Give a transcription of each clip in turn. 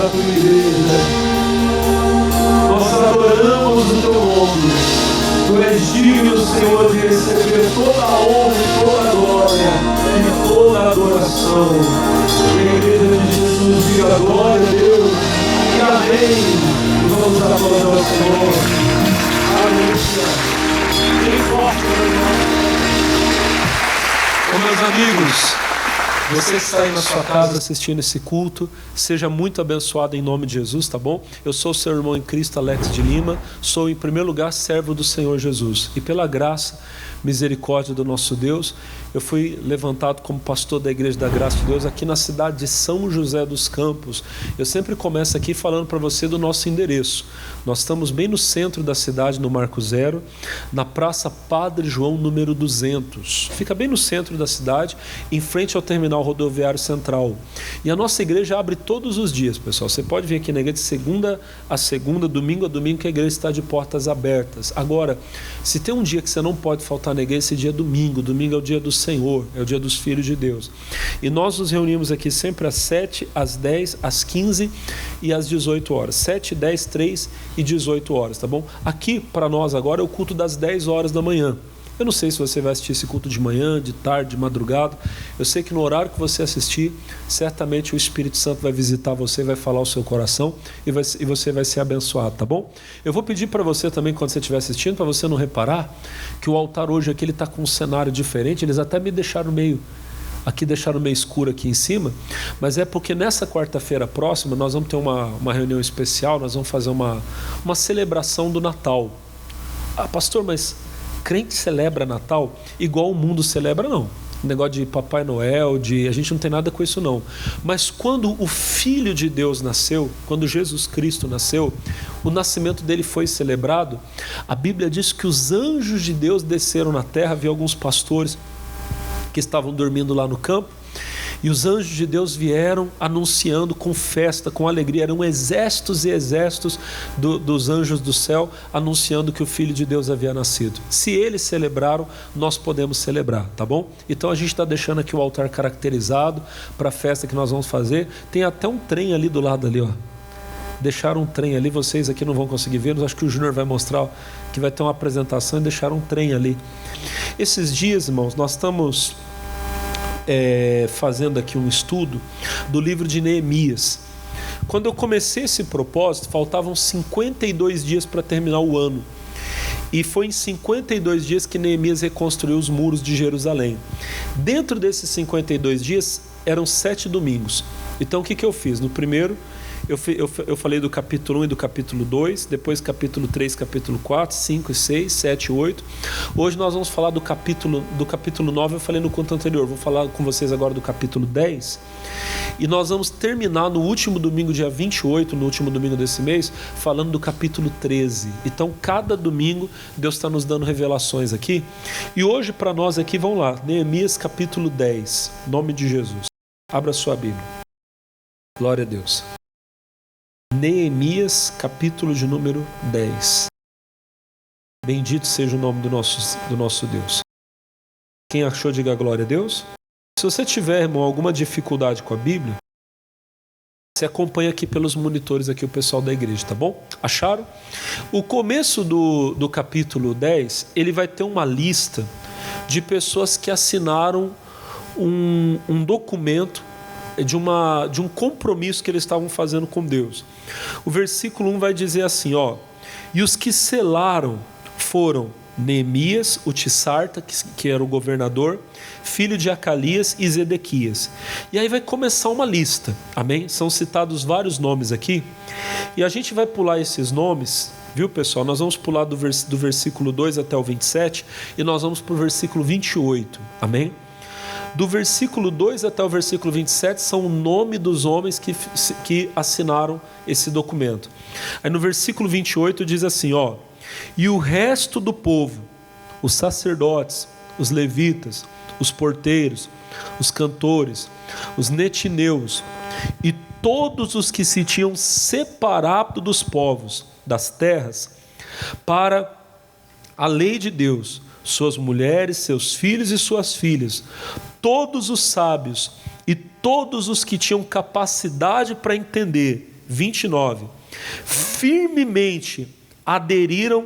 a tua igreja. Nós adoramos o teu nome. Tu és digno, Senhor, de receber toda a honra e toda a glória e toda a adoração. Que a igreja de Jesus diga glória a Deus e amém. E vamos aplaudir ao Senhor. Aleluia. Bem forte, meu irmão. Meus amigos, você que está aí na sua casa assistindo esse culto, seja muito abençoado em nome de Jesus, tá bom? Eu sou o seu irmão em Cristo, Alex de Lima, sou em primeiro lugar servo do Senhor Jesus. E pela graça, misericórdia do nosso Deus, eu fui levantado como pastor da Igreja da Graça de Deus aqui na cidade de São José dos Campos. Eu sempre começo aqui falando para você do nosso endereço. Nós estamos bem no centro da cidade, no Marco Zero, na Praça Padre João, número 200. Fica bem no centro da cidade, em frente ao terminal rodoviário central. E a nossa igreja abre todos os dias, pessoal. Você pode vir aqui na igreja de segunda a segunda, domingo a domingo, que a igreja está de portas abertas. Agora, se tem um dia que você não pode faltar na igreja, esse dia é domingo. Domingo é o dia do Senhor, é o dia dos filhos de Deus. E nós nos reunimos aqui sempre às 7, às 10, às 15 e às 18 horas. 7, 10, 3 e 18 horas, tá bom? Aqui, para nós agora, é o culto das 10 horas da manhã. Eu não sei se você vai assistir esse culto de manhã, de tarde, de madrugada. Eu sei que no horário que você assistir, certamente o Espírito Santo vai visitar você, vai falar ao seu coração e você vai ser abençoado, tá bom? Eu vou pedir para você também, quando você estiver assistindo, para você não reparar que o altar hoje aqui está com um cenário diferente. Eles até me deixaram meio escuro aqui em cima, mas é porque nessa quarta-feira próxima nós vamos ter uma reunião especial, nós vamos fazer uma celebração do Natal. Ah, pastor, mas crente celebra Natal igual o mundo celebra? Não. Negócio de Papai Noel, a gente não tem nada com isso não. Mas quando o Filho de Deus nasceu, quando Jesus Cristo nasceu, o nascimento dele foi celebrado, a Bíblia diz que os anjos de Deus desceram na terra. Havia alguns pastores que estavam dormindo lá no campo, e os anjos de Deus vieram anunciando com festa, com alegria. Eram exércitos e exércitos dos anjos do céu anunciando que o Filho de Deus havia nascido. Se eles celebraram, nós podemos celebrar, tá bom? Então a gente está deixando aqui o altar caracterizado para a festa que nós vamos fazer. Tem até um trem ali do lado ali, ó. Deixaram um trem ali, vocês aqui não vão conseguir ver, mas acho que o Júnior vai mostrar que vai ter uma apresentação, e deixaram um trem ali. Esses dias, irmãos, nós estamos fazendo aqui um estudo do livro de Neemias. Quando eu comecei esse propósito, faltavam 52 dias para terminar o ano. E foi em 52 dias que Neemias reconstruiu os muros de Jerusalém. Dentro desses 52 dias, eram 7 domingos. Então o que eu fiz? No primeiro, eu falei do capítulo 1 e do capítulo 2, depois capítulo 3, capítulo 4, 5 e 6, 7 e 8. Hoje nós vamos falar do capítulo 9, eu falei no culto anterior, vou falar com vocês agora do capítulo 10. E nós vamos terminar no último domingo, dia 28, no último domingo desse mês, falando do capítulo 13. Então cada domingo Deus está nos dando revelações aqui. E hoje para nós aqui, vamos lá, Neemias capítulo 10, em nome de Jesus. Abra sua Bíblia. Glória a Deus. Neemias, capítulo de número 10. Bendito seja o nome do nosso Deus. Quem achou, diga glória a Deus. Se você tiver, irmão, alguma dificuldade com a Bíblia, você acompanha aqui pelos monitores, aqui o pessoal da igreja, tá bom? Acharam? O começo do capítulo 10, ele vai ter uma lista de pessoas que assinaram um documento de um compromisso que eles estavam fazendo com Deus. O versículo 1 vai dizer assim, ó: e os que selaram foram Neemias, o Tissarta, que era o governador, filho de Acalias, e Zedequias. E aí vai começar uma lista, amém? São citados vários nomes aqui, e a gente vai pular esses nomes, viu, pessoal? Nós vamos pular do versículo 2 até o 27, e nós vamos para o versículo 28, amém? Do versículo 2 até o versículo 27 são o nome dos homens que assinaram esse documento. Aí no versículo 28 diz assim, ó: e o resto do povo, os sacerdotes, os levitas, os porteiros, os cantores, os netineus e todos os que se tinham separado dos povos, das terras, para a lei de Deus, suas mulheres, seus filhos e suas filhas, todos os sábios e todos os que tinham capacidade para entender 29. Firmemente aderiram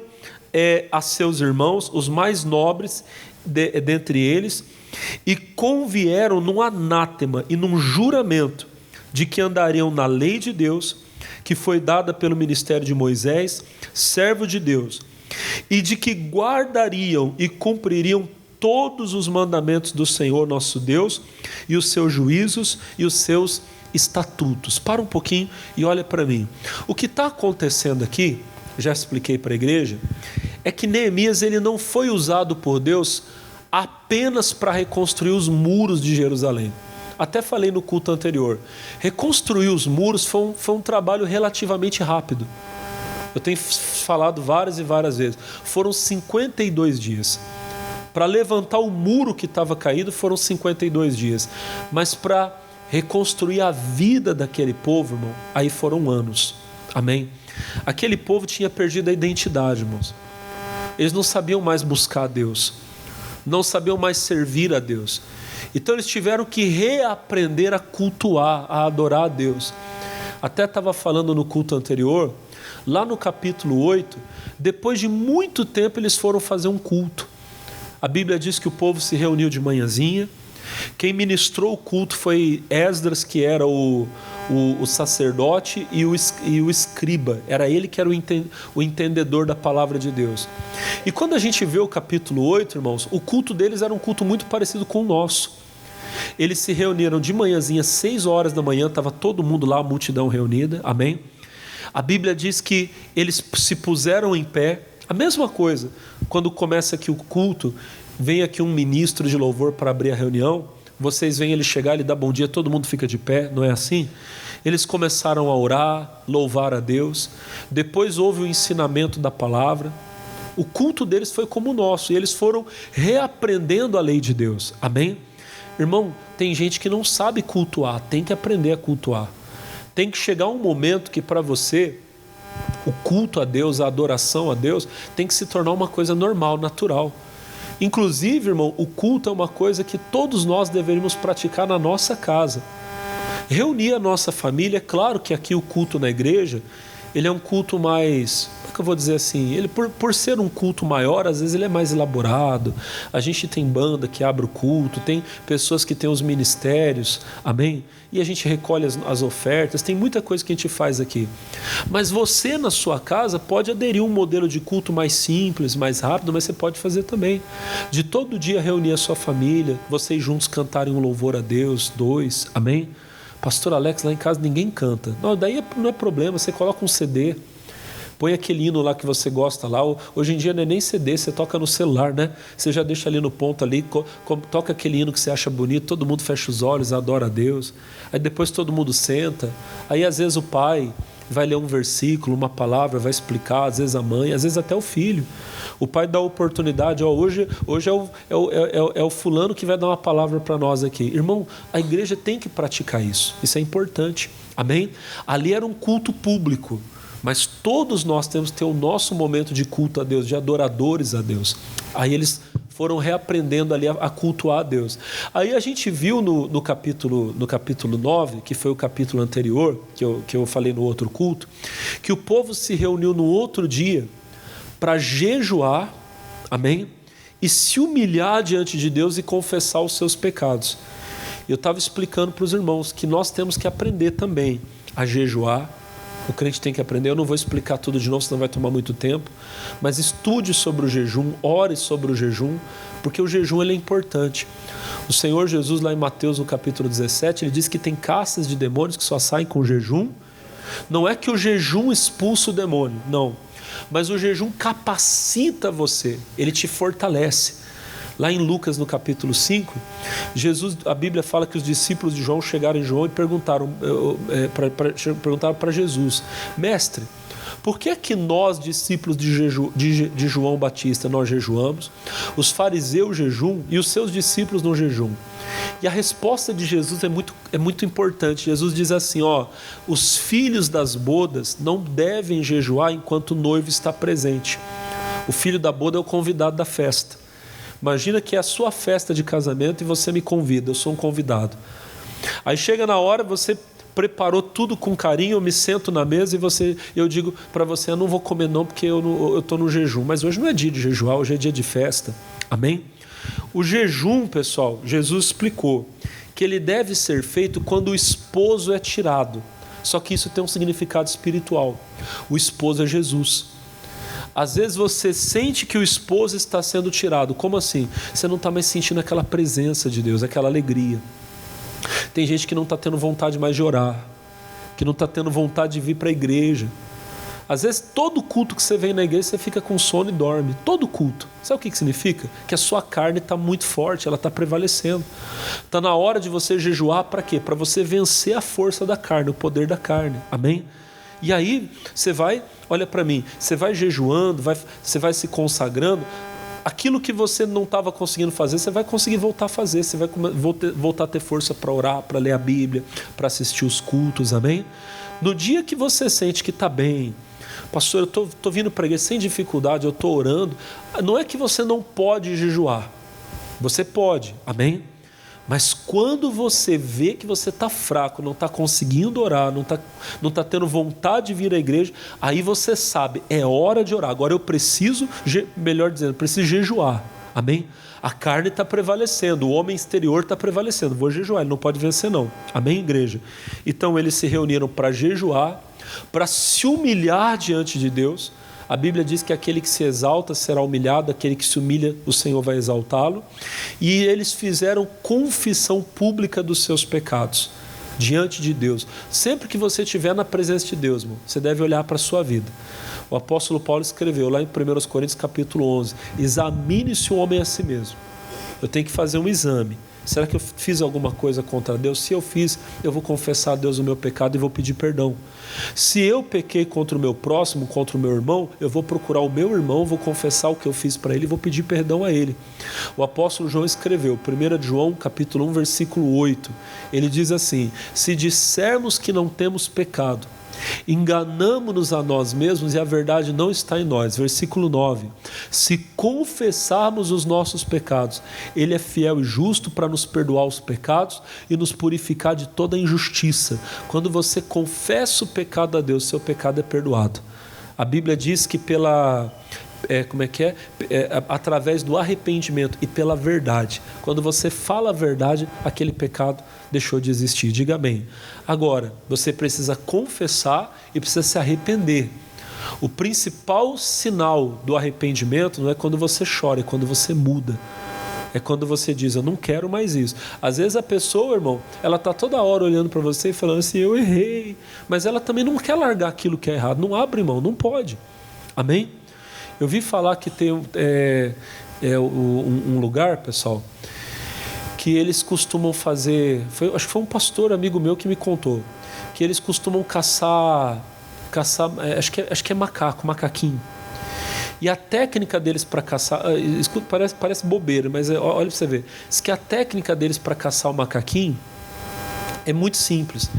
a seus irmãos, os mais nobres dentre eles, e convieram num anátema e num juramento de que andariam na lei de Deus, que foi dada pelo ministério de Moisés, servo de Deus, e de que guardariam e cumpririam todos os mandamentos do Senhor nosso Deus, e os seus juízos e os seus estatutos. Para um pouquinho e olha para mim. O que está acontecendo aqui, já expliquei para a igreja, é que Neemias ele não foi usado por Deus apenas para reconstruir os muros de Jerusalém. Até falei no culto anterior. Reconstruir os muros foi um trabalho relativamente rápido. Eu tenho falado várias e várias vezes. Foram 52 dias. Para levantar o muro que estava caído foram 52 dias. Mas para reconstruir a vida daquele povo, irmão, aí foram anos. Amém? Aquele povo tinha perdido a identidade, irmãos. Eles não sabiam mais buscar a Deus. Não sabiam mais servir a Deus. Então eles tiveram que reaprender a cultuar, a adorar a Deus. Até estava falando no culto anterior, lá no capítulo 8, depois de muito tempo eles foram fazer um culto. A Bíblia diz que o povo se reuniu de manhãzinha. Quem ministrou o culto foi Esdras, que era o sacerdote, e o escriba. Era ele que era o entendedor da palavra de Deus. E quando a gente vê o capítulo 8, irmãos, o culto deles era um culto muito parecido com o nosso. Eles se reuniram de manhãzinha, 6 horas da manhã, estava todo mundo lá, a multidão reunida, amém? A Bíblia diz que eles se puseram em pé. A mesma coisa, quando começa aqui o culto, vem aqui um ministro de louvor para abrir a reunião, vocês veem ele chegar, ele dá bom dia, todo mundo fica de pé, não é assim? Eles começaram a orar, louvar a Deus, depois houve o ensinamento da palavra. O culto deles foi como o nosso, e eles foram reaprendendo a lei de Deus, amém? Irmão, tem gente que não sabe cultuar, tem que aprender a cultuar. Tem que chegar um momento que para você, o culto a Deus, a adoração a Deus, tem que se tornar uma coisa normal, natural. Inclusive, irmão, o culto é uma coisa que todos nós deveríamos praticar na nossa casa. Reunir a nossa família, é claro que aqui o culto na igreja, ele é um culto mais, como é que eu vou dizer assim, ele por ser um culto maior, às vezes ele é mais elaborado, a gente tem banda que abre o culto, tem pessoas que têm os ministérios, amém? E a gente recolhe as ofertas, tem muita coisa que a gente faz aqui. Mas você na sua casa pode aderir a um modelo de culto mais simples, mais rápido, mas você pode fazer também. De todo dia reunir a sua família, vocês juntos cantarem um louvor a Deus, 2, amém? Pastor Alex, lá em casa ninguém canta. Não, daí não é problema, você coloca um CD, põe aquele hino lá que você gosta lá. Hoje em dia não é nem CD, você toca no celular, né? Você já deixa ali no ponto ali, toca aquele hino que você acha bonito, todo mundo fecha os olhos, adora a Deus. Aí depois todo mundo senta. Aí às vezes o pai vai ler um versículo, uma palavra, vai explicar, às vezes a mãe, às vezes até o filho. O pai dá a oportunidade, hoje é o fulano que vai dar uma palavra para nós aqui. Irmão, a igreja tem que praticar isso, isso é importante, amém? Ali era um culto público, mas todos nós temos que ter o nosso momento de culto a Deus, de adoradores a Deus. Aí eles foram reaprendendo ali a cultuar a Deus. Aí a gente viu no capítulo 9, que foi o capítulo anterior, que eu falei no outro culto, que o povo se reuniu no outro dia para jejuar, amém? E se humilhar diante de Deus e confessar os seus pecados. Eu estava explicando para os irmãos que nós temos que aprender também a jejuar. O crente tem que aprender, eu não vou explicar tudo de novo, senão vai tomar muito tempo, mas estude sobre o jejum, ore sobre o jejum, porque o jejum ele é importante. O Senhor Jesus, lá em Mateus, no capítulo 17, ele diz que tem castas de demônios que só saem com jejum. Não é que o jejum expulsa o demônio, não. Mas o jejum capacita você, ele te fortalece. Lá em Lucas, no capítulo 5, a Bíblia fala que os discípulos de João chegaram em João e perguntaram para Jesus: Mestre, por que é que nós, discípulos de João Batista, nós jejuamos, os fariseus jejuam e os seus discípulos não jejuam? E a resposta de Jesus é muito importante. Jesus diz assim, os filhos das bodas não devem jejuar enquanto o noivo está presente. O filho da boda é o convidado da festa. Imagina que é a sua festa de casamento e você me convida, eu sou um convidado. Aí chega na hora, você preparou tudo com carinho, eu me sento na mesa e eu digo para você, eu não vou comer não porque eu estou no jejum. Mas hoje não é dia de jejuar, hoje é dia de festa. Amém? O jejum, pessoal, Jesus explicou que ele deve ser feito quando o esposo é tirado. Só que isso tem um significado espiritual. O esposo é Jesus. Às vezes você sente que o esposo está sendo tirado. Como assim? Você não está mais sentindo aquela presença de Deus, aquela alegria. Tem gente que não está tendo vontade mais de orar, que não está tendo vontade de vir para a igreja. Às vezes todo culto que você vem na igreja você fica com sono e dorme. Todo culto. Sabe o que significa? Que a sua carne está muito forte, ela está prevalecendo. Está na hora de você jejuar para quê? Para você vencer a força da carne, o poder da carne. Amém? E aí você vai, olha para mim, você vai jejuando, você vai se consagrando. Aquilo que você não estava conseguindo fazer, você vai conseguir voltar a fazer. Você vai voltar a ter força para orar, para ler a Bíblia, para assistir os cultos. Amém? No dia que você sente que está bem, pastor, eu estou vindo para a igreja sem dificuldade, eu estou orando. Não é que você não pode jejuar. Você pode, amém? Mas quando você vê que você está fraco, não está conseguindo orar, não está tendo vontade de vir à igreja, aí você sabe, é hora de orar. Agora eu preciso, melhor dizendo, preciso jejuar, amém? A carne está prevalecendo, o homem exterior está prevalecendo. Vou jejuar, ele não pode vencer não, amém, igreja? Então eles se reuniram para jejuar, para se humilhar diante de Deus. A Bíblia diz que aquele que se exalta será humilhado, aquele que se humilha, o Senhor vai exaltá-lo. E eles fizeram confissão pública dos seus pecados diante de Deus. Sempre que você estiver na presença de Deus, irmão, você deve olhar para a sua vida. O apóstolo Paulo escreveu lá em 1 Coríntios capítulo 11, examine-se o homem a si mesmo. Eu tenho que fazer um exame. Será que eu fiz alguma coisa contra Deus? Se eu fiz, eu vou confessar a Deus o meu pecado e vou pedir perdão. Se eu pequei contra o meu próximo, contra o meu irmão, eu vou procurar o meu irmão, vou confessar o que eu fiz para ele e vou pedir perdão a ele. O apóstolo João escreveu, 1 João capítulo 1, versículo 8. Ele diz assim, se dissermos que não temos pecado, enganamo-nos a nós mesmos e a verdade não está em nós. Versículo 9. Se confessarmos os nossos pecados, Ele é fiel e justo para nos perdoar os pecados e nos purificar de toda injustiça. Quando você confessa o pecado a Deus, seu pecado é perdoado. A Bíblia diz que através do arrependimento e pela verdade. Quando você fala a verdade, aquele pecado deixou de existir. Diga amém. Agora, você precisa confessar e precisa se arrepender. O principal sinal do arrependimento não é quando você chora, é quando você muda. É quando você diz, eu não quero mais isso. Às vezes a pessoa, irmão, ela está toda hora olhando para você e falando assim, eu errei. Mas ela também não quer largar aquilo que é errado. Não abre mão, não pode. Amém? Eu vi falar que tem um lugar, pessoal, que eles costumam fazer... acho que foi um pastor amigo meu que me contou. Que eles costumam caçar acho que é macaquinho. E a técnica deles para caçar... Escuta, parece bobeira, mas olha para você ver. Diz que a técnica deles para caçar o macaquinho é muito simples.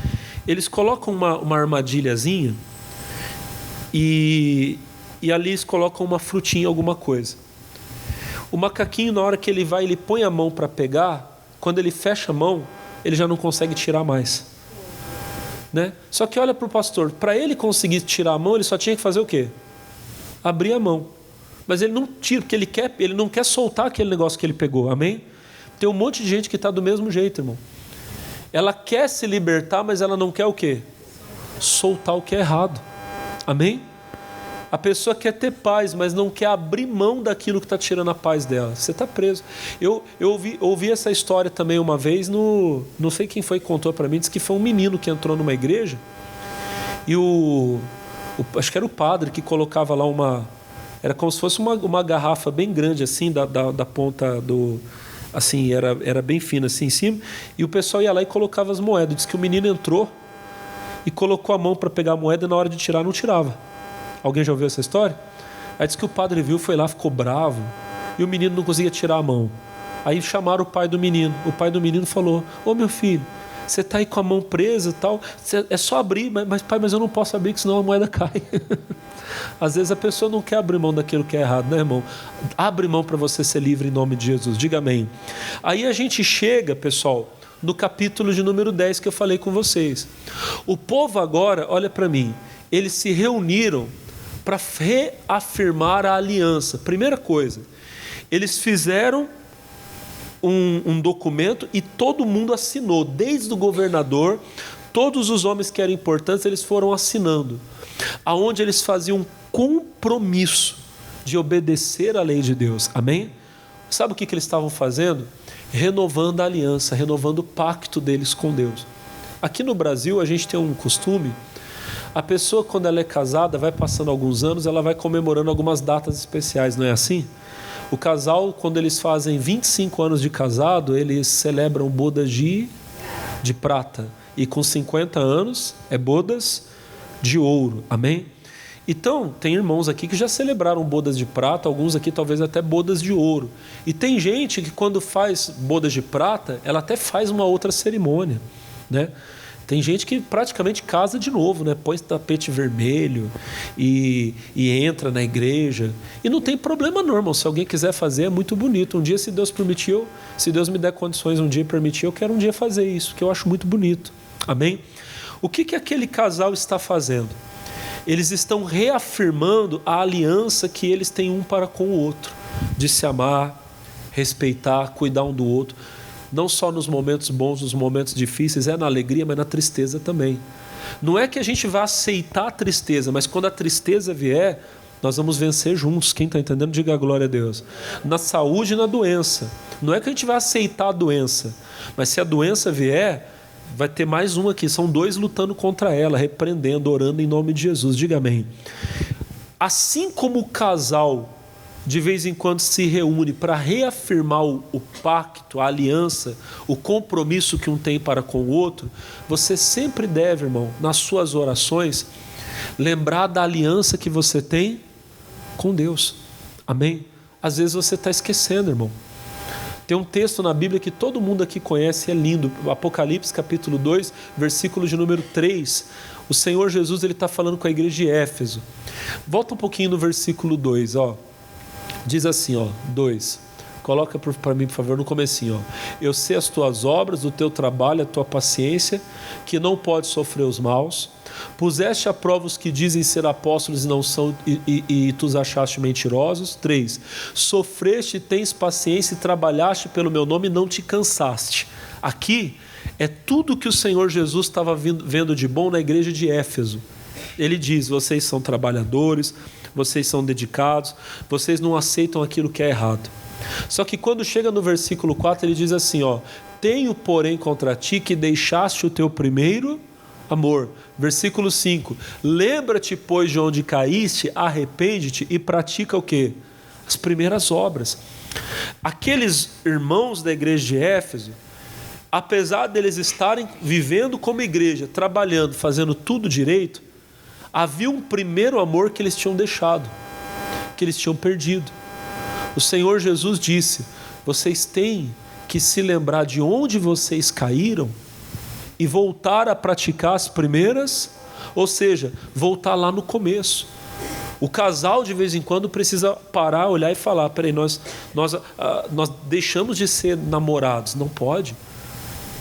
Eles colocam uma armadilhazinha e ali eles colocam uma frutinha, alguma coisa. O macaquinho, na hora que ele vai, ele põe a mão para pegar, quando ele fecha a mão, ele já não consegue tirar mais. Né? Só que olha para o pastor, para ele conseguir tirar a mão, ele só tinha que fazer o quê? Abrir a mão. Mas ele não tira, porque ele não quer soltar aquele negócio que ele pegou, amém? Tem um monte de gente que está do mesmo jeito, irmão. Ela quer se libertar, mas ela não quer o quê? Soltar o que é errado, amém? A pessoa quer ter paz, mas não quer abrir mão daquilo que está tirando a paz dela. Você está preso. Eu ouvi essa história também uma vez, não sei quem foi que contou para mim, disse que foi um menino que entrou numa igreja e acho que era o padre que colocava lá era como se fosse uma garrafa bem grande assim, da ponta assim, era bem fina assim em cima, e o pessoal ia lá e colocava as moedas. Diz que o menino entrou e colocou a mão para pegar a moeda e na hora de tirar não tirava. Alguém já ouviu essa história? Aí disse que o padre viu, foi lá, ficou bravo, e o menino não conseguia tirar a mão. Aí chamaram o pai do menino. O pai do menino falou, ô meu filho, você está aí com a mão presa e tal, é só abrir, mas pai, mas eu não posso abrir, que senão a moeda cai. Às vezes a pessoa não quer abrir mão daquilo que é errado, né, irmão? Abre mão para você ser livre em nome de Jesus, diga amém. Aí a gente chega, pessoal, no capítulo de número 10 que eu falei com vocês. O povo agora, olha para mim, eles se reuniram para reafirmar a aliança. Primeira coisa, eles fizeram um documento e todo mundo assinou, desde o governador, todos os homens que eram importantes, eles foram assinando, aonde eles faziam um compromisso de obedecer à lei de Deus. Amém? Sabe o que eles estavam fazendo? Renovando a aliança, renovando o pacto deles com Deus. Aqui no Brasil a gente tem um costume, a pessoa quando ela é casada, vai passando alguns anos, ela vai comemorando algumas datas especiais, não é assim? O casal, quando eles fazem 25 anos de casado, eles celebram bodas de prata. E com 50 anos, é bodas de ouro. Amém? Então, tem irmãos aqui que já celebraram bodas de prata, alguns aqui talvez até bodas de ouro. E tem gente que quando faz bodas de prata, ela até faz uma outra cerimônia, né? Tem gente que praticamente casa de novo, né? Põe tapete vermelho e entra na igreja. E não tem problema não, irmão. Se alguém quiser fazer, é muito bonito. Um dia, se Deus permitiu, se Deus me der condições um dia permitir, eu quero um dia fazer isso, que eu acho muito bonito. Amém? O que aquele casal está fazendo? Eles estão reafirmando a aliança que eles têm um para com o outro, de se amar, respeitar, cuidar um do outro. Não só nos momentos bons, nos momentos difíceis, é na alegria, mas na tristeza também. Não é que a gente vá aceitar a tristeza, mas quando a tristeza vier, nós vamos vencer juntos. Quem está entendendo, diga a glória a Deus. Na saúde e na doença. Não é que a gente vai aceitar a doença, mas se a doença vier, vai ter mais um aqui. São dois lutando contra ela, repreendendo, orando em nome de Jesus. Diga amém. Assim como o casal de vez em quando se reúne para reafirmar o pacto, a aliança, o compromisso que um tem para com o outro, você sempre deve, irmão, nas suas orações, lembrar da aliança que você tem com Deus. Amém? Às vezes você está esquecendo, irmão. Tem um texto na Bíblia que todo mundo aqui conhece, é lindo, Apocalipse capítulo 2, versículo de número 3. O Senhor Jesus está falando com a igreja de Éfeso. Volta um pouquinho no versículo 2, ó. Diz assim, ó, 2, coloca para mim, por favor, no comecinho, ó. Eu sei as tuas obras, o teu trabalho, a tua paciência, que não pode sofrer os maus. Puseste a prova os que dizem ser apóstolos e não são, e tu os achaste mentirosos. 3, sofreste, tens paciência e trabalhaste pelo meu nome e não te cansaste. Aqui é tudo que o Senhor Jesus estava vendo de bom na igreja de Éfeso. Ele diz, vocês são trabalhadores, vocês são dedicados, vocês não aceitam aquilo que é errado. Só que quando chega no versículo 4, ele diz assim, ó, tenho porém contra ti que deixaste o teu primeiro amor. Versículo 5, lembra-te pois de onde caíste, arrepende-te e pratica o quê? As primeiras obras. Aqueles irmãos da igreja de Éfeso, apesar deles estarem vivendo como igreja, trabalhando, fazendo tudo direito, havia um primeiro amor que eles tinham deixado, que eles tinham perdido. O Senhor Jesus disse, vocês têm que se lembrar de onde vocês caíram e voltar a praticar as primeiras, ou seja, voltar lá no começo. O casal de vez em quando precisa parar, olhar e falar, peraí, nós deixamos de ser namorados. Não pode.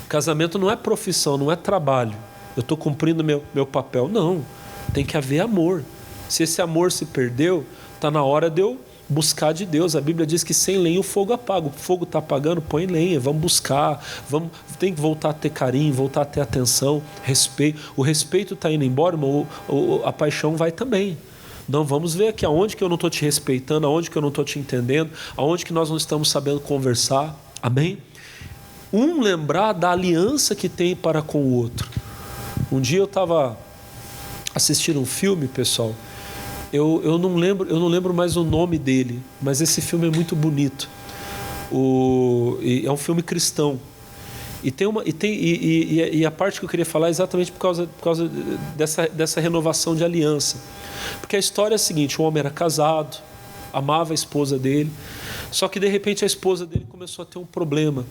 Casamento não é profissão, não é trabalho. Eu estou cumprindo meu papel. Não. Tem que haver amor. Se esse amor se perdeu, está na hora de eu buscar de Deus. A Bíblia diz que sem lenha o fogo apaga. O fogo está apagando, põe lenha. Vamos buscar. Tem que voltar a ter carinho, voltar a ter atenção, respeito. O respeito está indo embora, mas a paixão vai também. Não, vamos ver aqui aonde que eu não estou te respeitando, aonde que eu não estou te entendendo, aonde que nós não estamos sabendo conversar. Amém? Lembrar da aliança que tem para com o outro. Um dia eu estava assistindo um filme, pessoal, eu não lembro mais o nome dele, mas esse filme é muito bonito. É um filme cristão. E a parte que eu queria falar é exatamente por causa dessa renovação de aliança. Porque a história é a seguinte, um homem era casado, amava a esposa dele, só que de repente a esposa dele começou a ter um problema.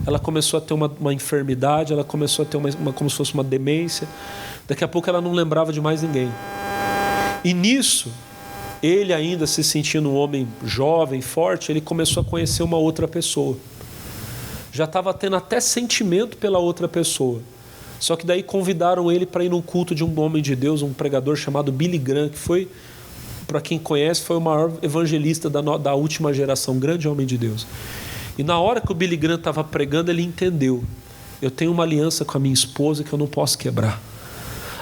Ela começou a ter uma enfermidade, ela começou a ter como se fosse uma demência. Daqui a pouco ela não lembrava de mais ninguém. E nisso, ele ainda se sentindo um homem jovem, forte, ele começou a conhecer uma outra pessoa. já estava tendo até sentimento pela outra pessoa. Só que daí convidaram ele para ir num culto de um homem de Deus, um pregador chamado Billy Graham, que foi, para quem conhece, foi o maior evangelista da última geração, um grande homem de Deus. E na hora que o Billy Graham estava pregando, ele entendeu: eu tenho uma aliança com a minha esposa que eu não posso quebrar.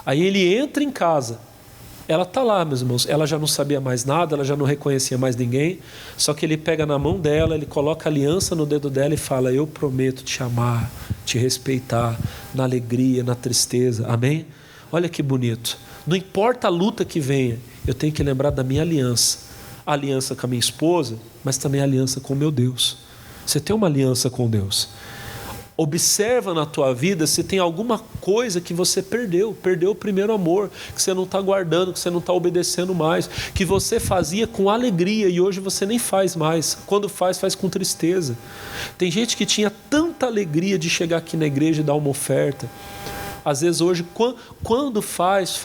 Aí ele entra em casa, ela está lá, meus irmãos, ela já não sabia mais nada, ela já não reconhecia mais ninguém, só que ele pega na mão dela, ele coloca a aliança no dedo dela e fala: eu prometo te amar, te respeitar, na alegria, na tristeza, amém? Olha que bonito. Não importa a luta que venha, eu tenho que lembrar da minha aliança, a aliança com a minha esposa, mas também a aliança com o meu Deus. Você tem uma aliança com Deus. Observa na tua vida se tem alguma coisa que você perdeu o primeiro amor, que você não está guardando, que você não está obedecendo mais, que você fazia com alegria e hoje você nem faz mais. Quando faz com tristeza. Tem gente que tinha tanta alegria de chegar aqui na igreja e dar uma oferta. Às vezes hoje, quando faz,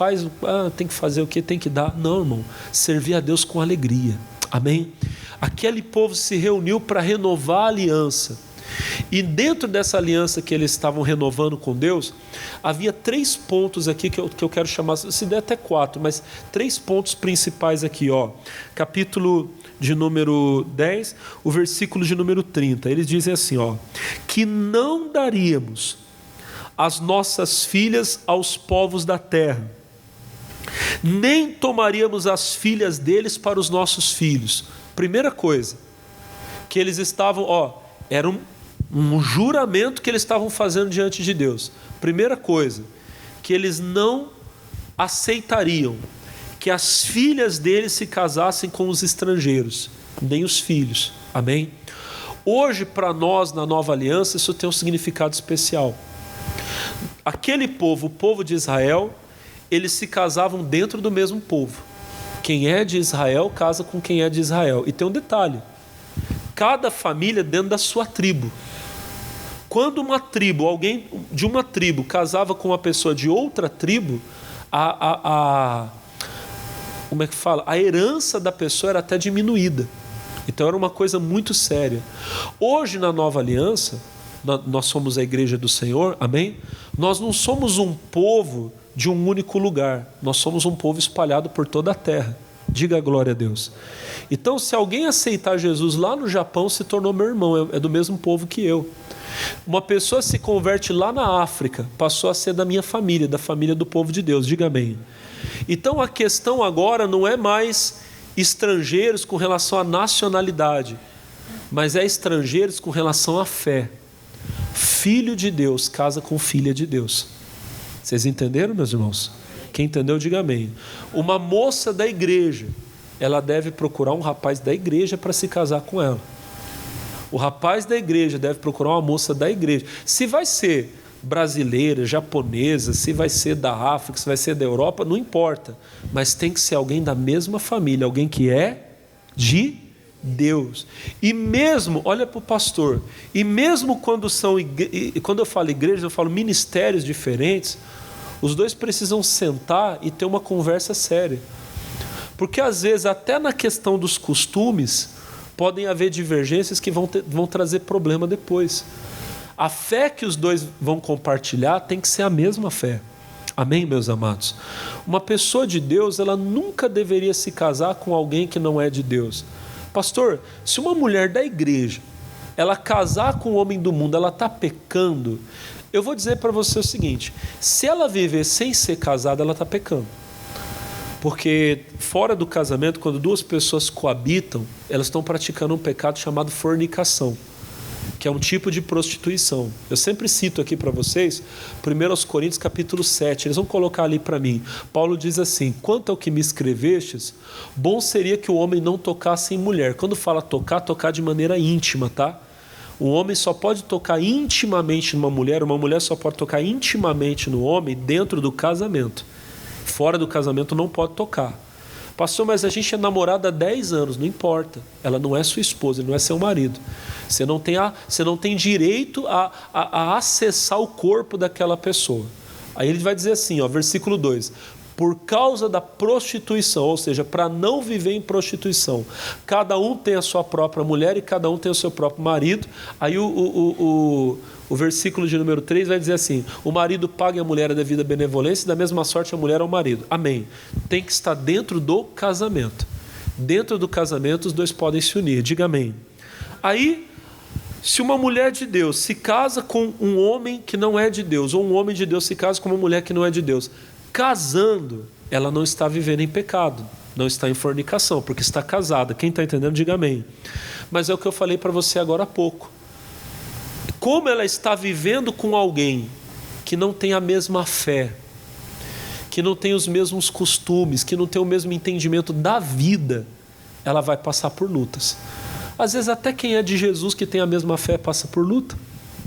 tem que fazer o que? Tem que dar. Não, irmão, servir a Deus com alegria. Amém? Aquele povo se reuniu para renovar a aliança. E dentro dessa aliança que eles estavam renovando com Deus, havia 3 pontos aqui que eu quero chamar, se der até 4, mas 3 pontos principais aqui, ó. Capítulo de número 10, o versículo de número 30. Eles dizem assim, ó: que não daríamos as nossas filhas aos povos da terra, nem tomaríamos as filhas deles para os nossos filhos. Primeira coisa, que eles estavam, era um juramento que eles estavam fazendo diante de Deus. Primeira coisa, que eles não aceitariam que as filhas deles se casassem com os estrangeiros, nem os filhos. Amém? Hoje, para nós, na nova aliança, isso tem um significado especial. Aquele povo, o povo de Israel, eles se casavam dentro do mesmo povo. Quem é de Israel casa com quem é de Israel. E tem um detalhe: cada família dentro da sua tribo. Quando uma tribo, alguém de uma tribo casava com uma pessoa de outra tribo, como é que fala? A herança da pessoa era até diminuída. Então era uma coisa muito séria. Hoje, na nova aliança, nós somos a igreja do Senhor, amém? Nós não somos um povo de um único lugar, nós somos um povo espalhado por toda a terra. Diga glória a Deus. Então, se alguém aceitar Jesus lá no Japão, se tornou meu irmão, é do mesmo povo que eu. Uma pessoa se converte lá na África, passou a ser da minha família, da família do povo de Deus. Diga amém. Então a questão agora não é mais estrangeiros com relação à nacionalidade, mas é estrangeiros com relação à fé. Filho de Deus casa com filha de Deus. Vocês entenderam, meus irmãos? Quem entendeu, diga amém. Uma moça da igreja, ela deve procurar um rapaz da igreja para se casar com ela. O rapaz da igreja deve procurar uma moça da igreja. Se vai ser brasileira, japonesa, se vai ser da África, se vai ser da Europa, não importa. Mas tem que ser alguém da mesma família, alguém que é de Deus. E mesmo, olha para o pastor, e mesmo quando eu falo igreja, eu falo ministérios diferentes, os dois precisam sentar e ter uma conversa séria. Porque às vezes, até na questão dos costumes, podem haver divergências que vão trazer problema depois. A fé que os dois vão compartilhar tem que ser a mesma fé. Amém, meus amados? Uma pessoa de Deus, ela nunca deveria se casar com alguém que não é de Deus. Pastor, se uma mulher da igreja, ela casar com um homem do mundo, ela está pecando? Eu vou dizer para você o seguinte: se ela viver sem ser casada, ela está pecando. Porque fora do casamento, quando duas pessoas coabitam, elas estão praticando um pecado chamado fornicação, que é um tipo de prostituição. Eu sempre cito aqui para vocês 1 Coríntios capítulo 7, eles vão colocar ali para mim. Paulo diz assim: quanto ao que me escrevestes, bom seria que o homem não tocasse em mulher. Quando fala tocar de maneira íntima, tá? O homem só pode tocar intimamente numa mulher, uma mulher só pode tocar intimamente no homem dentro do casamento. Fora do casamento não pode tocar. Pastor, mas a gente é namorado há 10 anos, não importa. Ela não é sua esposa, ele não é seu marido. Você não tem direito a acessar o corpo daquela pessoa. Aí ele vai dizer assim, versículo 2: por causa da prostituição, ou seja, para não viver em prostituição. Cada um tem a sua própria mulher e cada um tem o seu próprio marido. Aí o versículo de número 3 vai dizer assim: o marido paga a mulher a devida benevolência e da mesma sorte a mulher ao marido. Amém. Tem que estar dentro do casamento. Dentro do casamento os dois podem se unir. Diga amém. Aí, se uma mulher de Deus se casa com um homem que não é de Deus, ou um homem de Deus se casa com uma mulher que não é de Deus, casando, ela não está vivendo em pecado, não está em fornicação, porque está casada. Quem está entendendo, diga amém. Mas é o que eu falei para você agora há pouco. Como ela está vivendo com alguém que não tem a mesma fé, que não tem os mesmos costumes, que não tem o mesmo entendimento da vida, ela vai passar por lutas. Às vezes até quem é de Jesus, que tem a mesma fé, passa por luta.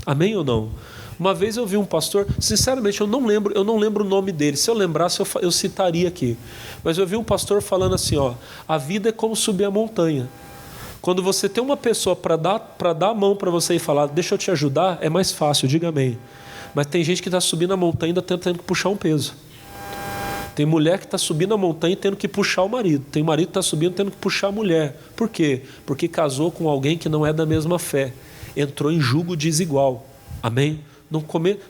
Amém ou não? Uma vez eu vi um pastor, sinceramente eu não lembro o nome dele. Se eu lembrasse, eu citaria aqui. Mas eu vi um pastor falando assim, ó: a vida é como subir a montanha. Quando você tem uma pessoa para dar a mão para você e falar, deixa eu te ajudar, é mais fácil, diga amém. Mas tem gente que está subindo a montanha e ainda tendo que puxar um peso. Tem mulher que está subindo a montanha e tendo que puxar o marido. Tem marido que está subindo tendo que puxar a mulher. Por quê? Porque casou com alguém que não é da mesma fé. Entrou em jugo desigual. Amém?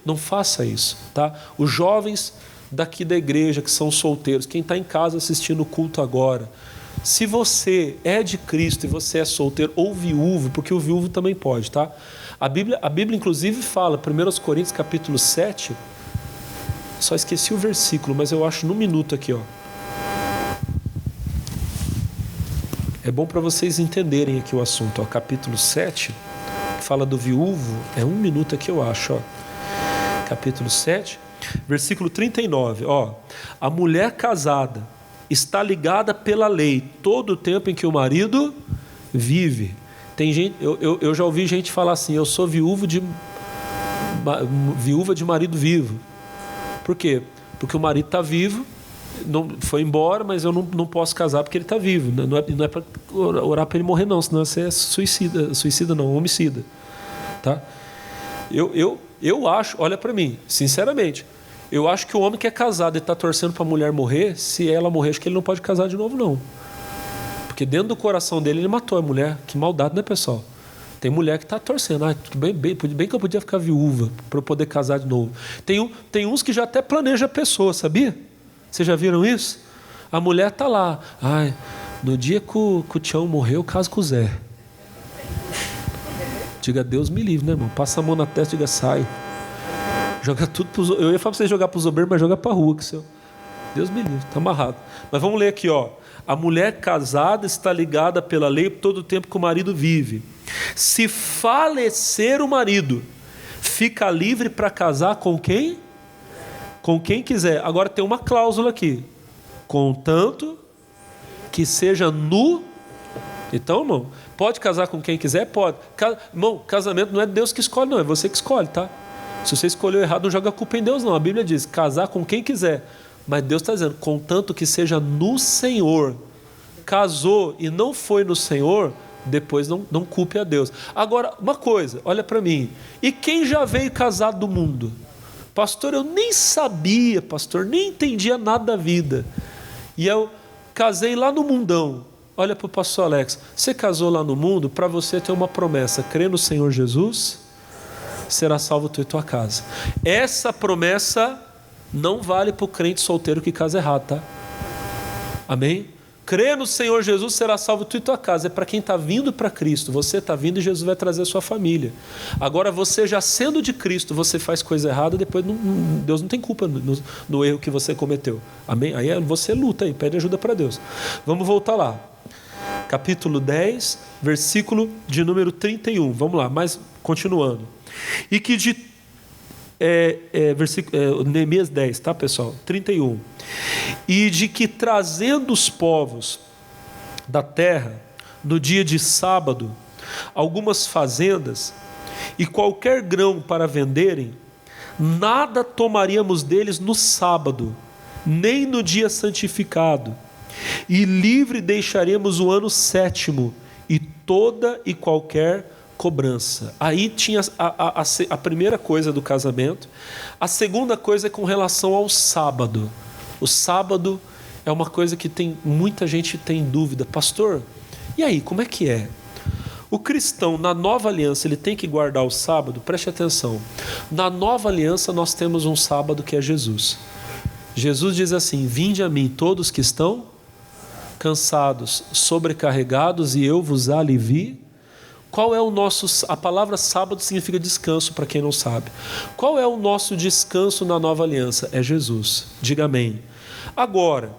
Não faça isso, tá? Os jovens daqui da igreja que são solteiros, quem está em casa assistindo o culto agora, se você é de Cristo e você é solteiro ou viúvo, porque o viúvo também pode, tá? A Bíblia inclusive fala, 1 Coríntios capítulo 7, só esqueci o versículo, mas eu acho no minuto aqui, ó. É bom para vocês entenderem aqui o assunto, ó. Capítulo 7, fala do viúvo, é 1 minuto aqui eu acho, ó. Capítulo 7, versículo 39, ó. A mulher casada está ligada pela lei todo o tempo em que o marido vive. Tem gente, eu já ouvi gente falar assim: eu sou viúva de marido vivo. Por quê? Porque o marido está vivo, não foi embora, mas eu não posso casar porque ele está vivo. Não é para orar para ele morrer não, senão você é suicida não, homicida, tá? Eu acho, olha para mim, sinceramente, eu acho que o homem que é casado e está torcendo para a mulher morrer, se ela morrer, acho que ele não pode casar de novo não. Porque dentro do coração dele ele matou a mulher. Que maldade, né, pessoal? Tem mulher que está torcendo. Bem que eu podia ficar viúva para eu poder casar de novo. Tem uns que já até planeja a pessoa, sabia? Vocês já viram isso? A mulher está lá. Ai, no dia que o Tião morreu, eu caso com o Zé. Diga, Deus me livre, né, irmão? Passa a mão na testa e diga, sai. Joga tudo para os... Eu ia falar para vocês jogar para os obreiros, mas joga para a rua. Que seu... Deus me livre, está amarrado. Mas vamos ler aqui, ó. A mulher casada está ligada pela lei todo o tempo que o marido vive. Se falecer o marido, fica livre para casar com quem? Com quem quiser. Agora tem uma cláusula aqui: contanto que seja nu. Então, irmão, pode casar com quem quiser? Pode. Irmão, casamento não é Deus que escolhe, não, é você que escolhe, tá? Se você escolheu errado, não joga a culpa em Deus, não. A Bíblia diz, casar com quem quiser. Mas Deus está dizendo, contanto que seja no Senhor. Casou e não foi no Senhor, depois não culpe a Deus. Agora, uma coisa, olha para mim. E quem já veio casado do mundo? Pastor, eu nem sabia, pastor, nem entendia nada da vida. E eu casei lá no mundão. Olha para o pastor Alex. Você casou lá no mundo, para você ter uma promessa. Crê no Senhor Jesus, será salvo tu e tua casa. Essa promessa não vale para o crente solteiro que casa errado, tá? Amém? Crê no Senhor Jesus, será salvo tu e tua casa. É para quem está vindo para Cristo. Você está vindo e Jesus vai trazer a sua família. Agora, você já sendo de Cristo, você faz coisa errada, depois Deus não tem culpa no erro que você cometeu. Amém? Aí você luta aí, pede ajuda para Deus. Vamos voltar lá. Capítulo 10, versículo de número 31. Vamos lá, mas continuando. E que de Neemias 10, tá, pessoal? 31. E de que trazendo os povos da terra no dia de sábado algumas fazendas e qualquer grão para venderem, nada tomaríamos deles no sábado, nem no dia santificado, e livre deixaremos o ano 7º e toda e qualquer cobrança. Aí tinha a primeira coisa do casamento. A segunda coisa é com relação ao sábado. O sábado é uma coisa que muita gente tem dúvida. Pastor, e aí, como é que é? O cristão, na nova aliança, ele tem que guardar o sábado? Preste atenção. Na nova aliança, nós temos um sábado que é Jesus. Jesus diz assim: vinde a mim todos que estão cansados, sobrecarregados, e eu vos alivio. Qual é o nosso... A palavra sábado significa descanso, para quem não sabe. Qual é o nosso descanso na nova aliança? É Jesus. Diga amém. Agora,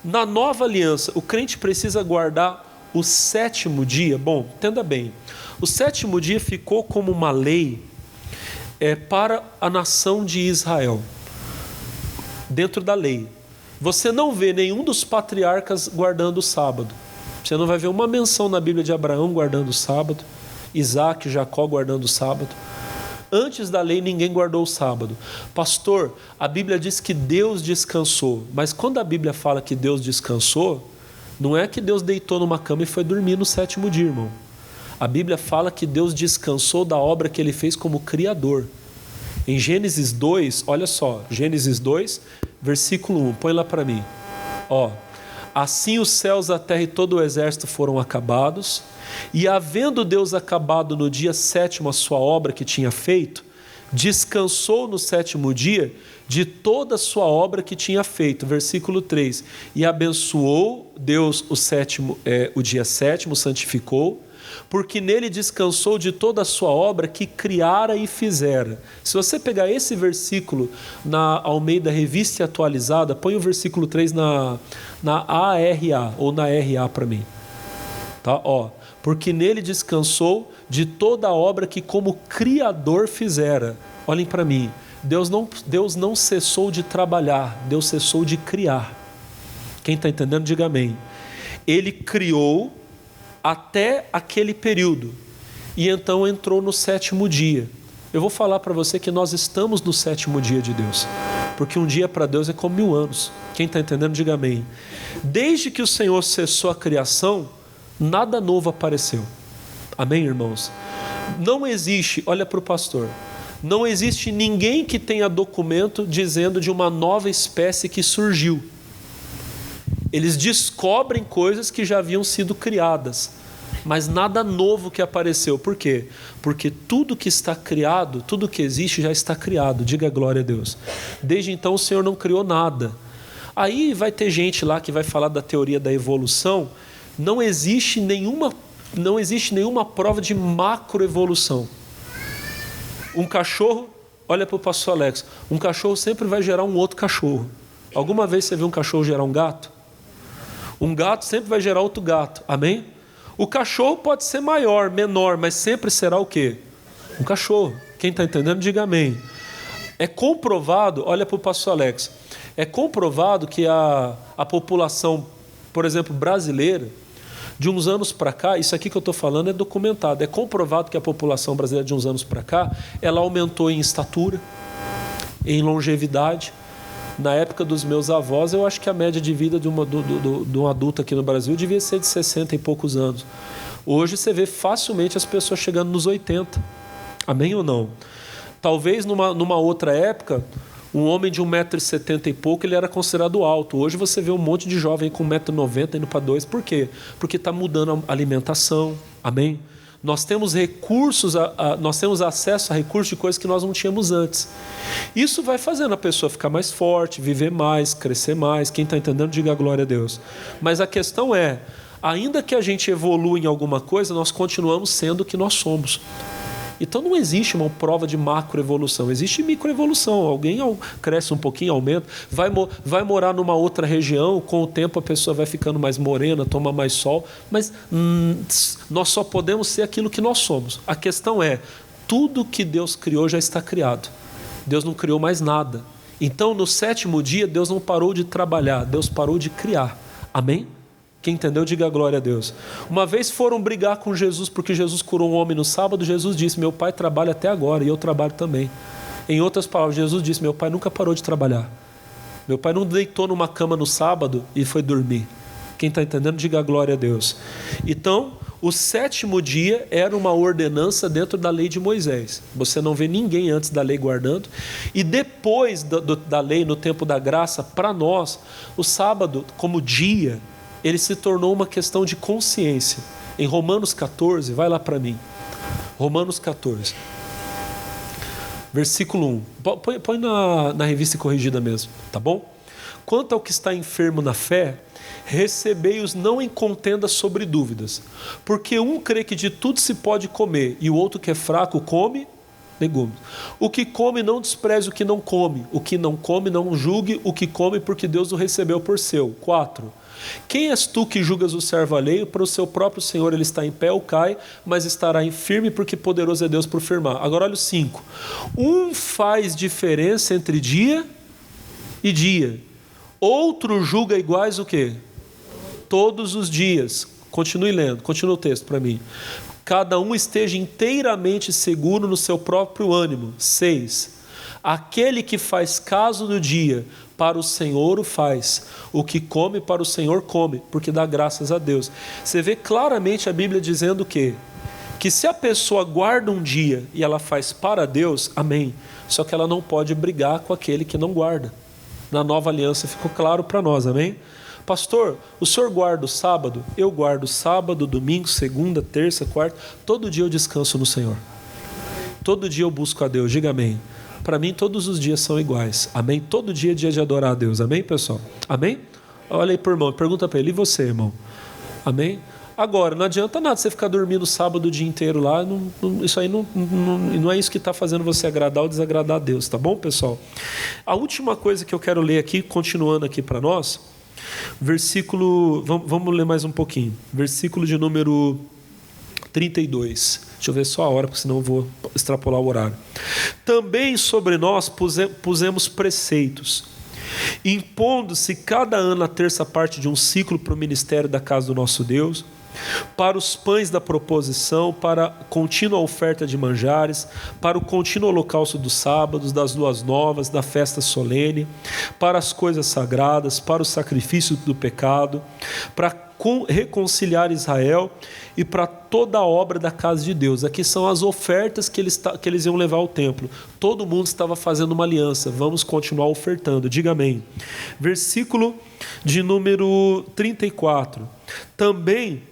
na nova aliança, o crente precisa guardar o sétimo dia. Bom, entenda bem. O sétimo dia ficou como uma lei para a nação de Israel. Dentro da lei. Você não vê nenhum dos patriarcas guardando o sábado. Você não vai ver uma menção na Bíblia de Abraão guardando o sábado, Isaac, Jacó guardando o sábado. Antes da lei ninguém guardou o sábado. Pastor, a Bíblia diz que Deus descansou. Mas quando a Bíblia fala que Deus descansou, não é que Deus deitou numa cama e foi dormir no sétimo dia, irmão. A Bíblia fala que Deus descansou da obra que Ele fez como Criador. Em Gênesis 2, olha só, Gênesis 2, versículo 1, põe lá para mim. Assim os céus, a terra e todo o exército foram acabados, e havendo Deus acabado no dia sétimo a sua obra que tinha feito, descansou no sétimo dia de toda a sua obra que tinha feito. Versículo 3, e abençoou Deus o dia sétimo, santificou, porque nele descansou de toda a sua obra que criara e fizera. Se você pegar esse versículo na Almeida Revista Atualizada, põe o versículo 3 na ARA, ou na RA para mim. Tá? Porque nele descansou de toda a obra que como Criador fizera. Olhem para mim, Deus não cessou de trabalhar, Deus cessou de criar. Quem está entendendo, diga amém. Ele criou até aquele período, e então entrou no sétimo dia. Eu vou falar para você que nós estamos no sétimo dia de Deus, porque um dia para Deus é como 1000 anos. Quem está entendendo, diga amém. Desde que o Senhor cessou a criação, nada novo apareceu. Amém, irmãos? Não existe, olha para o pastor, não existe ninguém que tenha documento dizendo de uma nova espécie que surgiu. Eles descobrem coisas que já haviam sido criadas, mas nada novo que apareceu. Por quê? Porque tudo que está criado, tudo que existe já está criado. Diga glória a Deus. Desde então o Senhor não criou nada. Aí vai ter gente lá que vai falar da teoria da evolução. Não existe nenhuma prova de macroevolução. Um cachorro, olha para o pastor Alex, um cachorro sempre vai gerar um outro cachorro. Alguma vez você viu um cachorro gerar um gato? Um gato sempre vai gerar outro gato, amém? O cachorro pode ser maior, menor, mas sempre será o quê? Um cachorro. Quem está entendendo, diga amém. É comprovado, olha para o pastor Alex, é comprovado que a população, por exemplo, brasileira, de uns anos para cá, isso aqui que eu estou falando é documentado, é comprovado que a população brasileira de uns anos para cá, ela aumentou em estatura, em longevidade. Na época dos meus avós, eu acho que a média de vida de um adulto aqui no Brasil devia ser de 60 e poucos anos. Hoje você vê facilmente as pessoas chegando nos 80. Amém ou não? Talvez numa outra época, um homem de 1,70 m e pouco, ele era considerado alto. Hoje você vê um monte de jovem com 1,90 m indo para 2. Por quê? Porque está mudando a alimentação. Amém? Nós temos recursos, nós temos acesso a recursos de coisas que nós não tínhamos antes. Isso vai fazendo a pessoa ficar mais forte, viver mais, crescer mais. Quem está entendendo, diga glória a Deus. Mas a questão é, ainda que a gente evolua em alguma coisa, nós continuamos sendo o que nós somos. Então não existe uma prova de macroevolução, existe microevolução. Alguém cresce um pouquinho, aumenta, vai morar numa outra região, com o tempo a pessoa vai ficando mais morena, toma mais sol, mas nós só podemos ser aquilo que nós somos. A questão é, tudo que Deus criou já está criado. Deus não criou mais nada. Então no sétimo dia Deus não parou de trabalhar, Deus parou de criar. Amém? Quem entendeu, diga glória a Deus. Uma vez foram brigar com Jesus porque Jesus curou um homem no sábado. Jesus disse, meu pai trabalha até agora e eu trabalho também. Em outras palavras, Jesus disse, meu pai nunca parou de trabalhar. Meu pai não deitou numa cama no sábado e foi dormir. Quem está entendendo, diga glória a Deus. Então, O sétimo dia era uma ordenança dentro da lei de Moisés. Você não vê ninguém antes da lei guardando. E depois da lei, no tempo da graça, para nós, o sábado, como dia, ele se tornou uma questão de consciência. Em Romanos 14, vai lá para mim. Romanos 14, versículo 1. Põe na revista corrigida mesmo, tá bom? Quanto ao que está enfermo na fé, recebei-os não em contenda sobre dúvidas, porque um crê que de tudo se pode comer, e o outro que é fraco come legumes. O que come não despreze o que não come, o que não come não julgue o que come, porque Deus o recebeu por seu. 4. Quem és tu que julgas o servo alheio? Para o seu próprio Senhor ele está em pé ou cai, mas estará firme, porque poderoso é Deus por firmar. Agora olha o 5. Um faz diferença entre dia e dia, outro julga iguais o quê? Todos os dias. Continue lendo, continua o texto para mim. Cada um esteja inteiramente seguro no seu próprio ânimo. 6. Aquele que faz caso do dia, para o Senhor o faz. O que come, para o Senhor come, porque dá graças a Deus. Você vê claramente a Bíblia dizendo que se a pessoa guarda um dia e ela faz para Deus, amém. Só que ela não pode brigar com aquele que não guarda. Na nova aliança ficou claro para nós, amém? Pastor, o senhor guarda o sábado? Eu guardo sábado, domingo, segunda, terça, quarta. Todo dia eu descanso no Senhor. Todo dia eu busco a Deus, diga amém. Para mim todos os dias são iguais, amém? Todo dia é dia de adorar a Deus, amém, pessoal? Amém? Olha aí pro irmão, pergunta para ele, e você, irmão? Amém? Agora, não adianta nada você ficar dormindo sábado o dia inteiro lá, isso aí não é isso que está fazendo você agradar ou desagradar a Deus, tá bom, pessoal? A última coisa que eu quero ler aqui, continuando aqui para nós, versículo, vamos ler mais um pouquinho, versículo de número 32. Deixa eu ver só a hora, porque senão eu vou extrapolar o horário. Também sobre nós pusemos preceitos, impondo-se cada ano a terça parte de um ciclo para o ministério da casa do nosso Deus, para os pães da proposição, para a contínua oferta de manjares, para o contínuo holocausto dos sábados, das luas novas, da festa solene, para as coisas sagradas, para o sacrifício do pecado, para reconciliar Israel e para toda a obra da casa de Deus. Aqui são as ofertas que eles iam levar ao templo. Todo mundo estava fazendo uma aliança. Vamos continuar ofertando. Diga amém. Versículo de número 34. Também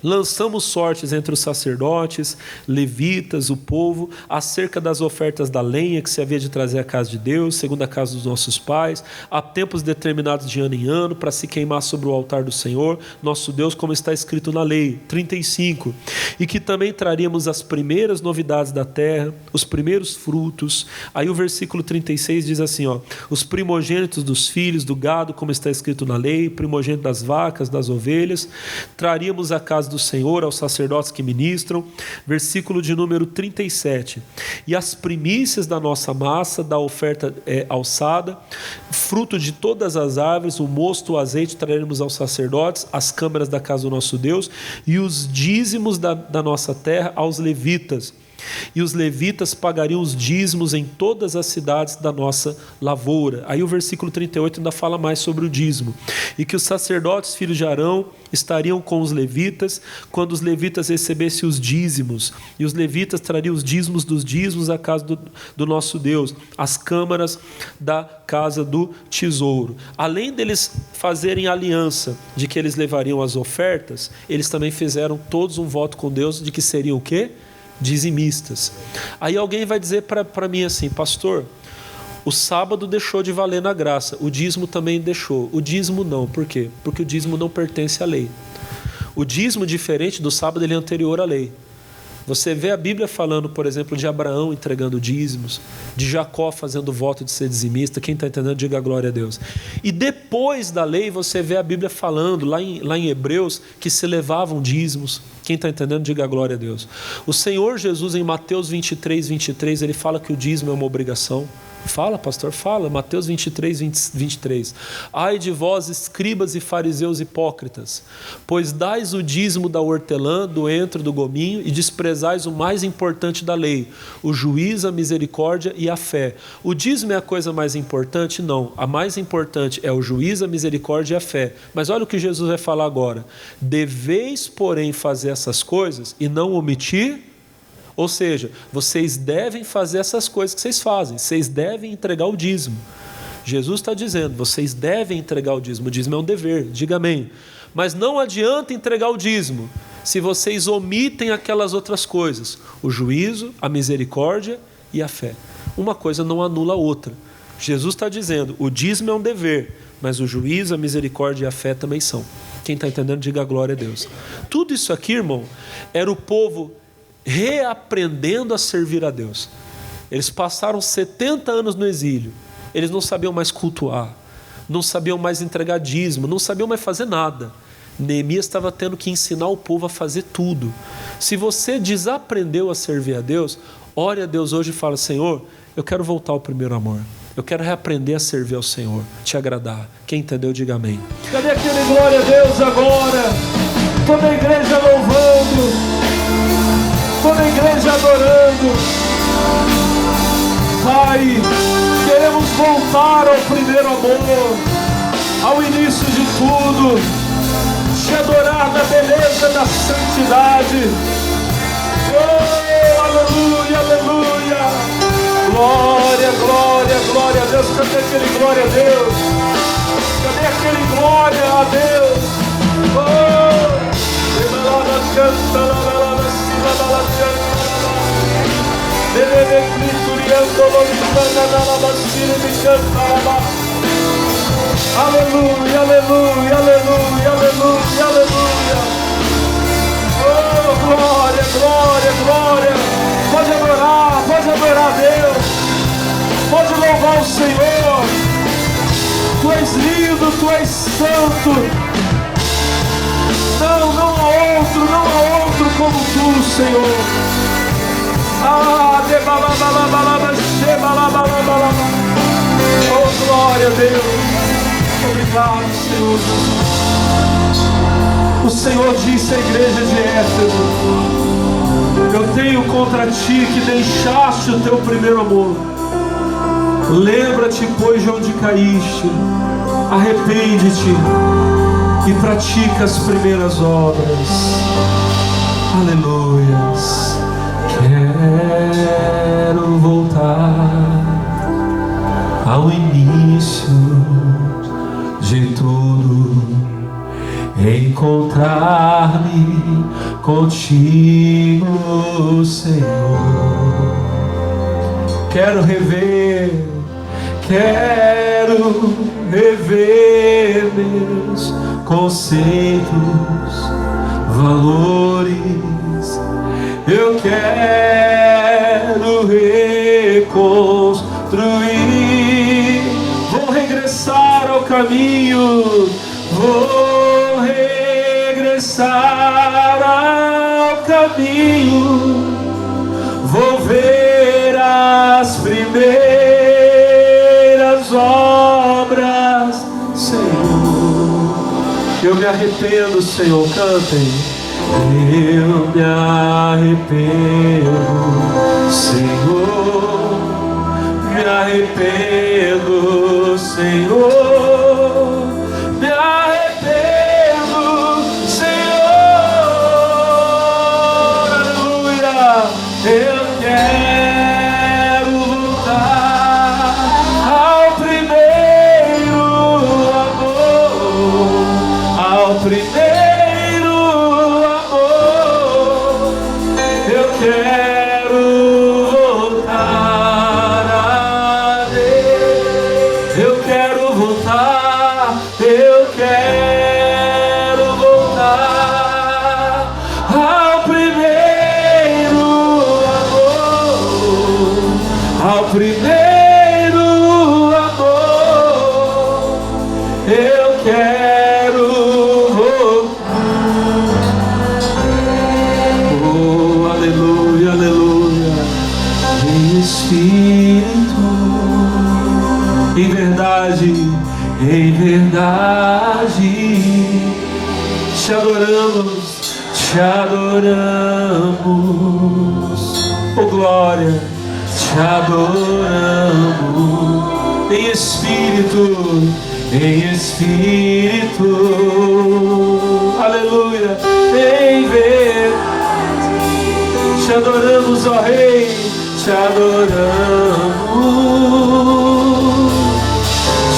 lançamos sortes entre os sacerdotes, levitas, o povo, acerca das ofertas da lenha que se havia de trazer à casa de Deus, segundo a casa dos nossos pais, a tempos determinados de ano em ano, para se queimar sobre o altar do Senhor, nosso Deus, como está escrito na lei. 35. E que também traríamos as primeiras novidades da terra, os primeiros frutos. Aí o versículo 36 diz assim, os primogênitos dos filhos, do gado, como está escrito na lei, primogênito das vacas, das ovelhas, traríamos a casa do Senhor aos sacerdotes que ministram. Versículo de número 37. E as primícias da nossa massa, da oferta alçada, fruto de todas as árvores, o mosto, o azeite, traremos aos sacerdotes, as câmaras da casa do nosso Deus, e os dízimos da nossa terra aos levitas. E os levitas pagariam os dízimos em todas as cidades da nossa lavoura. Aí o versículo 38 ainda fala mais sobre o dízimo. E que os sacerdotes, filhos de Arão, estariam com os levitas, quando os levitas recebessem os dízimos. E os levitas trariam os dízimos dos dízimos à casa do nosso Deus, as câmaras da casa do tesouro. Além deles fazerem aliança de que eles levariam as ofertas, eles também fizeram todos um voto com Deus de que seriam o quê? Dizimistas. Aí alguém vai dizer para mim assim, pastor, o sábado deixou de valer na graça, o dízimo também deixou. O dízimo não, por quê? Porque o dízimo não pertence à lei. O dízimo, diferente do sábado, ele é anterior à lei. Você vê a Bíblia falando, por exemplo, de Abraão entregando dízimos, de Jacó fazendo voto de ser dizimista. Quem está entendendo, diga glória a Deus. E depois da lei, você vê a Bíblia falando, lá em Hebreus, que se levavam dízimos. Quem está entendendo, diga glória a Deus. O Senhor Jesus, em Mateus 23, ele fala que o dízimo é uma obrigação. Fala, pastor, fala. Mateus 23, 23. Ai de vós, escribas e fariseus hipócritas, pois dais o dízimo da hortelã, do entro, do gominho, e desprezais o mais importante da lei, o juízo, a misericórdia e a fé. O dízimo é a coisa mais importante? Não. A mais importante é o juízo, a misericórdia e a fé. Mas olha o que Jesus vai falar agora. Deveis, porém, fazer essas coisas e não omitir. Ou seja, vocês devem fazer essas coisas que vocês fazem. Vocês devem entregar o dízimo. Jesus está dizendo, vocês devem entregar o dízimo. O dízimo é um dever, diga amém. Mas não adianta entregar o dízimo se vocês omitem aquelas outras coisas. O juízo, a misericórdia e a fé. Uma coisa não anula a outra. Jesus está dizendo, o dízimo é um dever, mas o juízo, a misericórdia e a fé também são. Quem está entendendo, diga glória a Deus. Tudo isso aqui, irmão, era o povo reaprendendo a servir a Deus. Eles passaram 70 anos no exílio. Eles não sabiam mais cultuar, não sabiam mais entregar dízimo, não sabiam mais fazer nada. Neemias estava tendo que ensinar o povo a fazer tudo. Se você desaprendeu a servir a Deus, ore a Deus hoje e fala, Senhor, eu quero voltar ao primeiro amor. Eu quero reaprender a servir ao Senhor, te agradar. Quem entendeu, diga amém. Cadê aquele glória a Deus agora? Toda a igreja louvando, toda a igreja adorando. Pai, queremos voltar ao primeiro amor, ao início de tudo, te adorar na beleza da santidade. Oh, aleluia, aleluia. Glória, glória, glória a Deus. Cadê aquele glória a Deus? Cadê aquele glória a Deus? Oh, aleluia, aleluia, aleluia, aleluia, aleluia. Oh, glória, glória, glória. Pode adorar a Deus. Pode louvar o Senhor. Tu és lindo, tu és santo. Não há outro como tu, Senhor. Ah, oh, glória a Deus. Obrigado, Senhor. O Senhor disse à igreja de Éfeso: eu tenho contra ti que deixaste o teu primeiro amor. Lembra-te, pois, de onde caíste, arrepende-te e pratica as primeiras obras. Aleluias. Quero voltar ao início de tudo, encontrar-me contigo, Senhor. Quero rever meus conceitos, valores. Eu quero reconstruir. Vou regressar ao caminho. Vou regressar ao caminho. Vou ver as primeiras obras, Senhor. Eu me arrependo, Senhor, cantem. Eu me arrependo, Senhor. Me arrependo, Senhor. Me arrependo, Senhor. Aleluia. Eu quero voltar ao primeiro amor, ao primeiro amor. Eu quero voltar a Deus. Eu quero voltar, eu quero voltar ao primeiro amor, ao primeiro amor. Eu quero voltar. Oh, aleluia, aleluia. Espírito verdade. Te adoramos, te adoramos. Oh glória, te adoramos. Em espírito, em espírito. Aleluia. Em verdade. Te adoramos, ó Rei, te adoramos.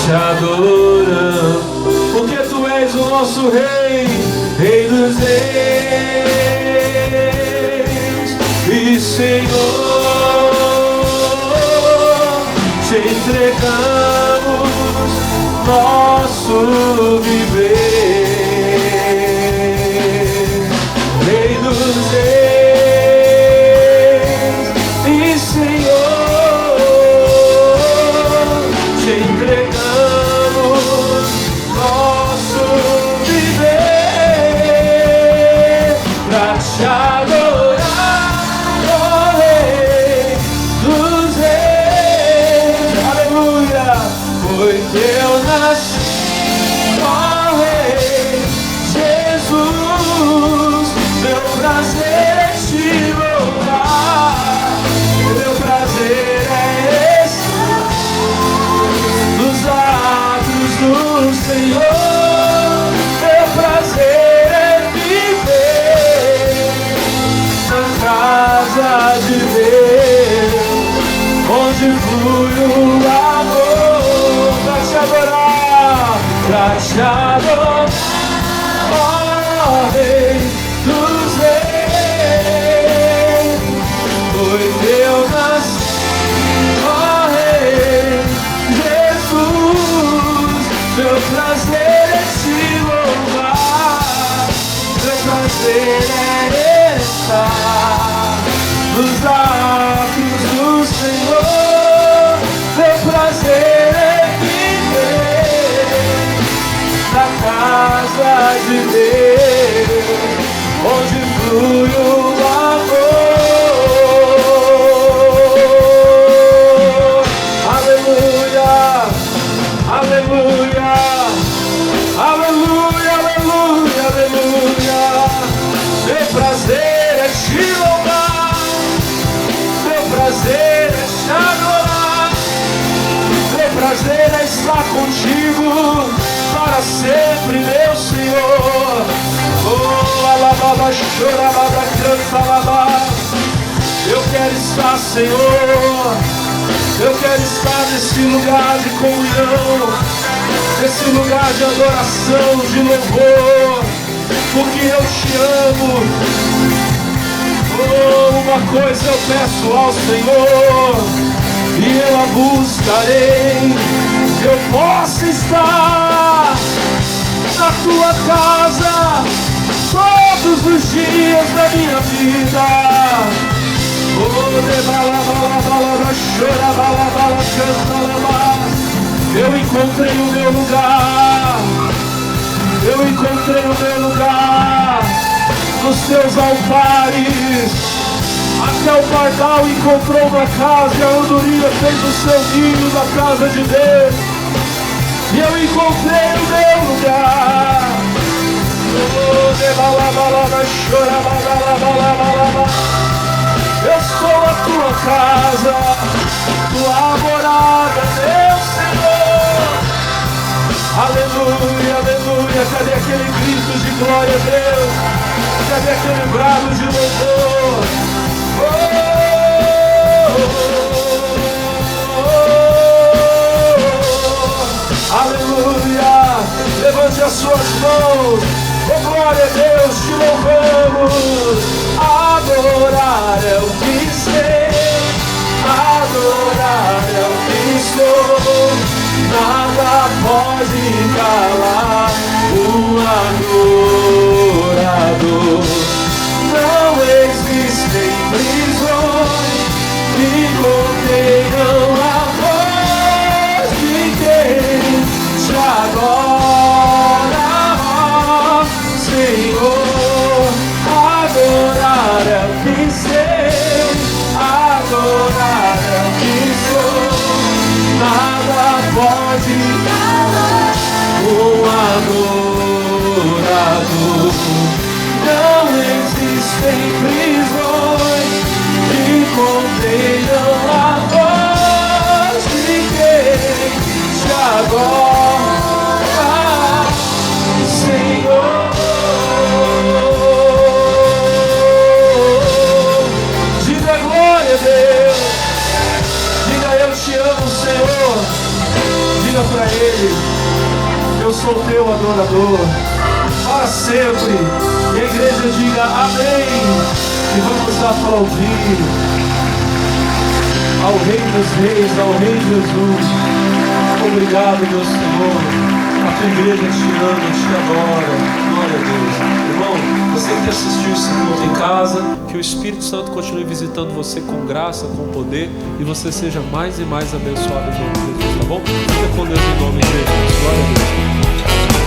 Te adoramos, porque Tu és o nosso Rei, Rei dos Reis e Senhor. Te entregamos nosso viver, Rei dos Reis e Senhor. Te entregamos nosso viver pra te adorar, ó Rei dos Reis. Aleluia! Foi Teu nascido, ó Rei Jesus. Meu prazer é te louvar, meu prazer é estar nos atos do Senhor. Meu prazer é viver na casa de Deus, onde flui o amor pra te adorar, pra te adorar, ó Rei dos Reis. Foi Teu nascido, ó Rei Jesus. Meu prazer é te louvar, meu prazer é estar nos atos do Senhor. Meu prazer é viver na casa de Deus, onde flui o amor. Aleluia, aleluia, aleluia, aleluia, aleluia. Meu prazer é te louvar, meu prazer é te adorar, meu prazer é estar contigo para sempre, meu Senhor. Oh, alababa, chorababa, canta, alabá. Eu quero estar, Senhor, eu quero estar nesse lugar de comunhão, nesse lugar de adoração, de louvor, porque eu te amo. Oh, uma coisa eu peço ao Senhor, e eu a buscarei, que eu possa estar na Tua casa todos os dias da minha vida. Oh, eu encontrei o meu lugar, eu encontrei o meu lugar nos Teus altares. Até o pardal encontrou uma casa e a andorinha fez o seu ninho na casa de Deus. E eu encontrei o meu lugar. Eu sou a Tua casa, Tua morada, meu Senhor. Aleluia, aleluia. Cadê aquele grito de glória a Deus? Cadê aquele brado de louvor? Oh, aleluia. Levante as suas mãos. Oh, glória a Deus, te louvamos. Adorar é o que sei, adorar é o que sou. Nada pode calar um adorador. Não existem prisões que contenham a voz de quem te adora, ó Senhor. Adorar é o que sei, adorar é o que sou. Nada pode calar o Não existem prisões que contenham a voz de quem te adora, Senhor. Diga glória a Deus. Diga eu te amo, Senhor. Diga para Ele: eu sou teu adorador para sempre. E a igreja diga amém. E vamos aplaudir ao Rei dos Reis, ao Rei Jesus. Obrigado, meu Senhor. A tua igreja te ama, te adora. Glória a Deus. Irmão, você que assistiu esse culto em casa, Que o Espírito Santo continue visitando você com graça, com poder, e você seja mais e mais abençoado em nome de Jesus, tá bom? Fica com Deus em nome de Jesus. Glória a Deus.